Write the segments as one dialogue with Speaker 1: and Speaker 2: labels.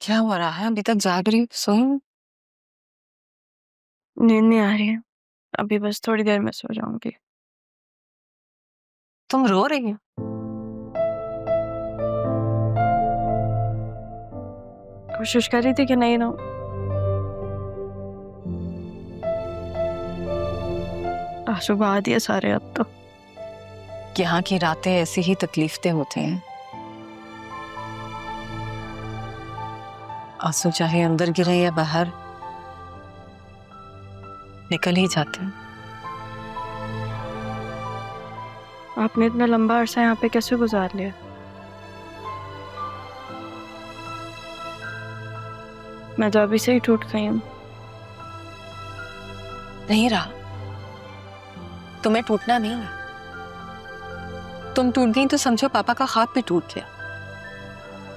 Speaker 1: क्या हो रहा है? अभी तक जाग रही हो? सोई?
Speaker 2: नींद नहीं आ रही है। अभी बस थोड़ी देर में सो जाऊंगी।
Speaker 1: तुम रो रही हो?
Speaker 2: कोशिश कर रही थी कि नहीं रहूं। आंसू बहा दिए सारे अब तो।
Speaker 1: यहाँ की रातें ऐसी ही तकलीफते होती हैं। आंसू चाहे अंदर गिरे या बाहर, निकल ही जाते हैं।
Speaker 2: आपने इतना लंबा अरसा यहाँ पे कैसे गुजार लिया? मैं तो अभी से ही टूट गई हूँ।
Speaker 1: नहीं रहा। तुम्हें टूटना नहीं है। तुम टूट गई तो समझो पापा का ख्वाब भी टूट गया।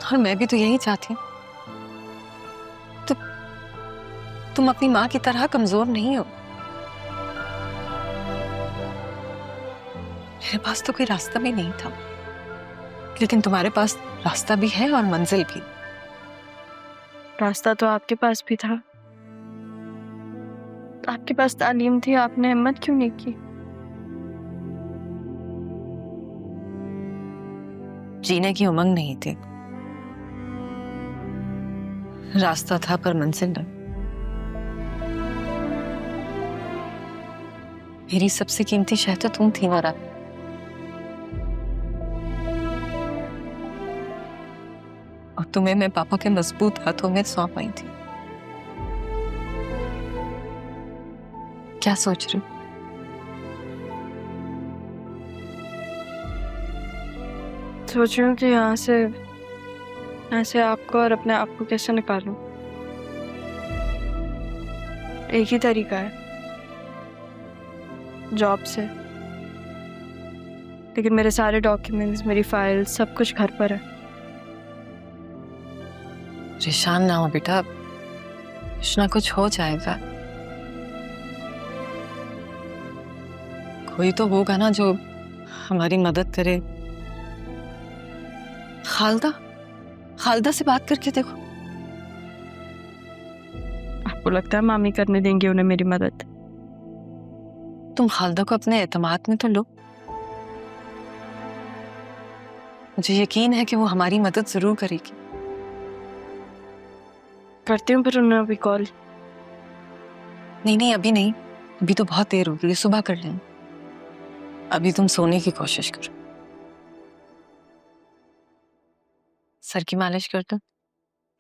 Speaker 1: और मैं भी तो यही चाहती हूँ। तुम अपनी माँ की तरह कमजोर नहीं हो। मेरे पास तो कोई रास्ता भी नहीं था, लेकिन तुम्हारे पास रास्ता भी है और मंजिल भी।
Speaker 2: रास्ता तो आपके पास भी था। आपके पास तालीम थी, आपने हिम्मत क्यों नहीं की?
Speaker 1: जीने की उमंग नहीं थी। रास्ता था पर मंजिल नहीं। मेरी सबसे कीमती शय तो तुम थी मारा। और तुम्हें मैं पापा के मजबूत हाथों में सौंप आई थी। क्या सोच रही हो?
Speaker 2: सोच रही हूँ कि यहाँ से आपको और अपने आप को कैसे निकालूं। एक ही तरीका है, जॉब से। लेकिन मेरे सारे डॉक्यूमेंट्स, मेरी फाइल्स, सब कुछ घर पर है।
Speaker 1: परेशान ना हो बेटा, कुछ ना कुछ हो जाएगा। कोई तो होगा ना जो हमारी मदद करे। खालदा से बात करके देखो।
Speaker 2: आपको लगता है मामी करने देंगे उन्हें मेरी मदद?
Speaker 1: तुम खालदा को अपने एतमाद में तो लो। मुझे यकीन है कि वो हमारी मदद जरूर करेगी।
Speaker 2: करती हूँ फिर उन्हें अभी कॉल।
Speaker 1: नहीं, अभी नहीं। अभी तो बहुत देर हो गई, सुबह कर लें। अभी तुम सोने की कोशिश करो। सर की मालिश कर दो,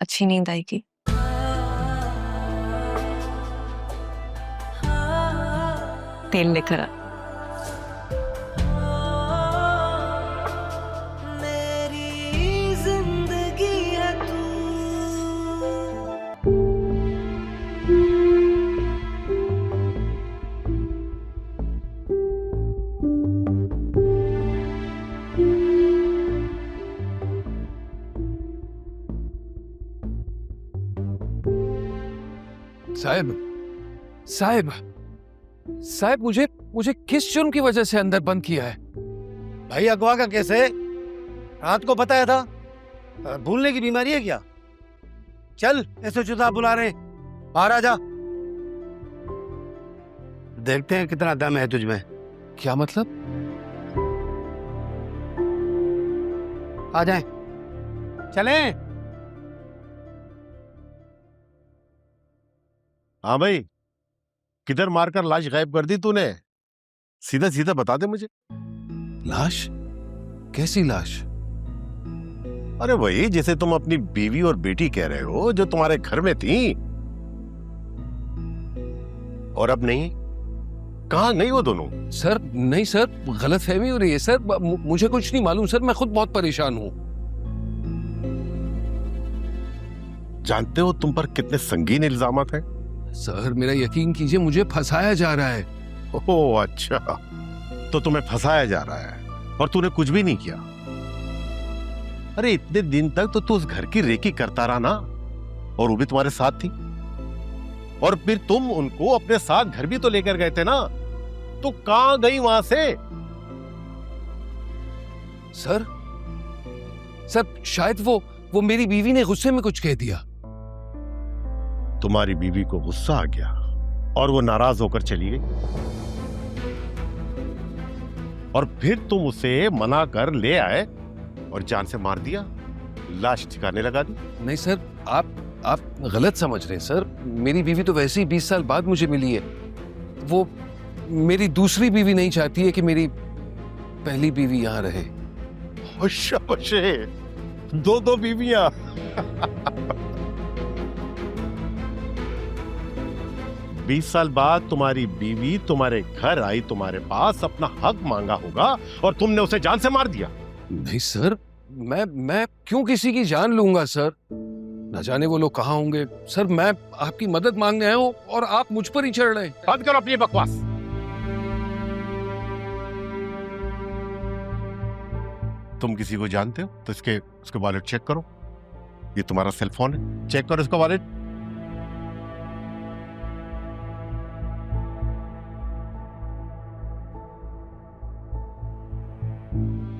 Speaker 1: अच्छी नींद आएगी। तेल लेकर आ।
Speaker 3: मेरी जिंदगी है तू।
Speaker 4: साहब, मुझे किस जुर्म की वजह से अंदर बंद किया है?
Speaker 5: भाई अगवा का केस है, रात को बताया था। भूलने की बीमारी है क्या? चल, ऐसे चुता बुला रहे, बाहर आ जा। देखते हैं कितना दम है तुझमें।
Speaker 4: क्या मतलब?
Speaker 5: आ जाए, चलें।
Speaker 6: हाँ भाई, किधर मारकर लाश गायब कर दी तूने? सीधा सीधा बता दे मुझे।
Speaker 4: लाश? कैसी लाश?
Speaker 6: अरे वही जैसे तुम अपनी बीवी और बेटी कह रहे हो, जो तुम्हारे घर में थी। और अब नहीं, कहाँ गई वो दोनों?
Speaker 4: सर नहीं सर, गलतफहमी हो रही है सर। मुझे कुछ नहीं मालूम सर, मैं खुद बहुत परेशान हूँ।
Speaker 6: जानते हो तुम पर कितने संगीन इल्जामात हैं?
Speaker 4: सर मेरा यकीन कीजिए, मुझे फंसाया जा रहा है।
Speaker 6: ओह अच्छा, तो तुम्हें फंसाया जा रहा है और तूने कुछ भी नहीं किया। अरे इतने दिन तक तो तू उस घर की रेकी करता रहा ना, और वो भी तुम्हारे साथ थी। और फिर तुम उनको अपने साथ घर भी तो लेकर गए थे ना, तो कहां गई वहां से?
Speaker 4: सर शायद वो मेरी बीवी ने गुस्से में कुछ कह दिया।
Speaker 6: तुम्हारी बीवी को गुस्सा आ गया और वो नाराज होकर चली गई, और फिर तुम उसे मना कर ले आए और जान से मार दिया, लाश ठिकाने लगा दी।
Speaker 4: नहीं सर, आप गलत समझ रहे हैं सर। मेरी बीवी तो वैसे ही 20 साल बाद मुझे मिली है। वो मेरी दूसरी बीवी नहीं चाहती है कि मेरी पहली बीवी यहाँ रहे।
Speaker 6: शाबाशे, दो बीवियां। 20 साल बाद तुम्हारी बीवी तुम्हारे घर आई, तुम्हारे पास अपना हक मांगा होगा और तुमने उसे जान से मार दिया।
Speaker 4: नहीं सर, मैं क्यों किसी की जान लूंगा सर? न जाने वो लोग कहाँ होंगे। सर मैं आपकी मदद मांगने आया हूँ और आप मुझ पर ही चढ़ रहे हैं।
Speaker 6: बंद करो अपनी बकवास। तुम किसी को जानते हो तो उसके वॉलेट चेक करो। ये तुम्हारा सेल फोन है, चेक करो इसका वॉलेट।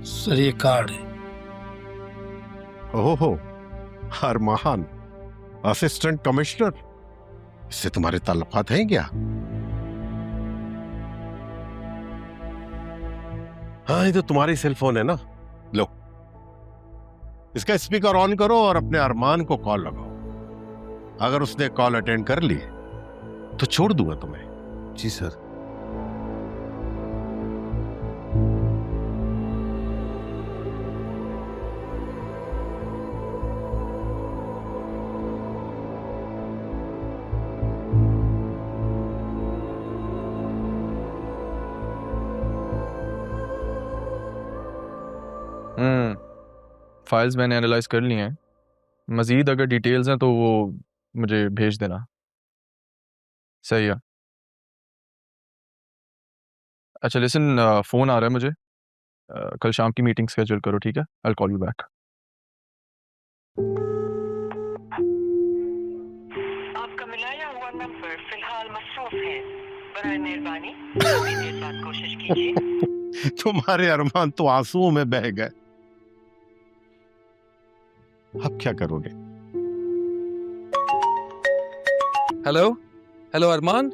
Speaker 5: सर ये कार्ड है।
Speaker 6: ओहो, अरमान, असिस्टेंट कमिश्नर, इससे तुम्हारे ताल्लुकात हैं क्या? हाँ, ये तो तुम्हारी सेल फोन है ना। लो, इसका स्पीकर ऑन करो और अपने अरमान को कॉल लगाओ। अगर उसने कॉल अटेंड कर ली तो छोड़ दूंगा तुम्हें।
Speaker 4: जी सर।
Speaker 7: फाइल्स मैंने एनालाइज कर ली हैं। मज़ीद अगर डिटेल्स हैं तो वो मुझे भेज देना। सही है। अच्छा लिसन, फ़ोन आ रहा है मुझे। कल शाम की मीटिंग स्केड्यूल करो, ठीक है? I will call you back.
Speaker 8: आपका मिलाया हुआ नंबर फिलहाल मसरूफ है। बराए मेहरबानी थोड़ी देर बाद कोशिश कीजिए।
Speaker 6: तुम्हारे अरमान तो आंसुओं में बह गए। अब क्या करोगे?
Speaker 4: हेलो अरमान।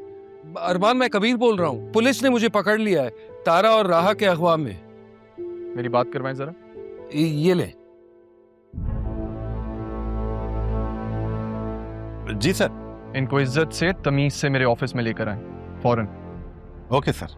Speaker 4: मैं कबीर बोल रहा हूँ। पुलिस ने मुझे पकड़ लिया है तारा और राहा के अगवा में।
Speaker 7: मेरी बात करवाएं जरा।
Speaker 4: ये ले।
Speaker 6: जी सर।
Speaker 7: इनको इज्जत से तमीज से मेरे ऑफिस में लेकर आए फौरन।
Speaker 6: Okay sir.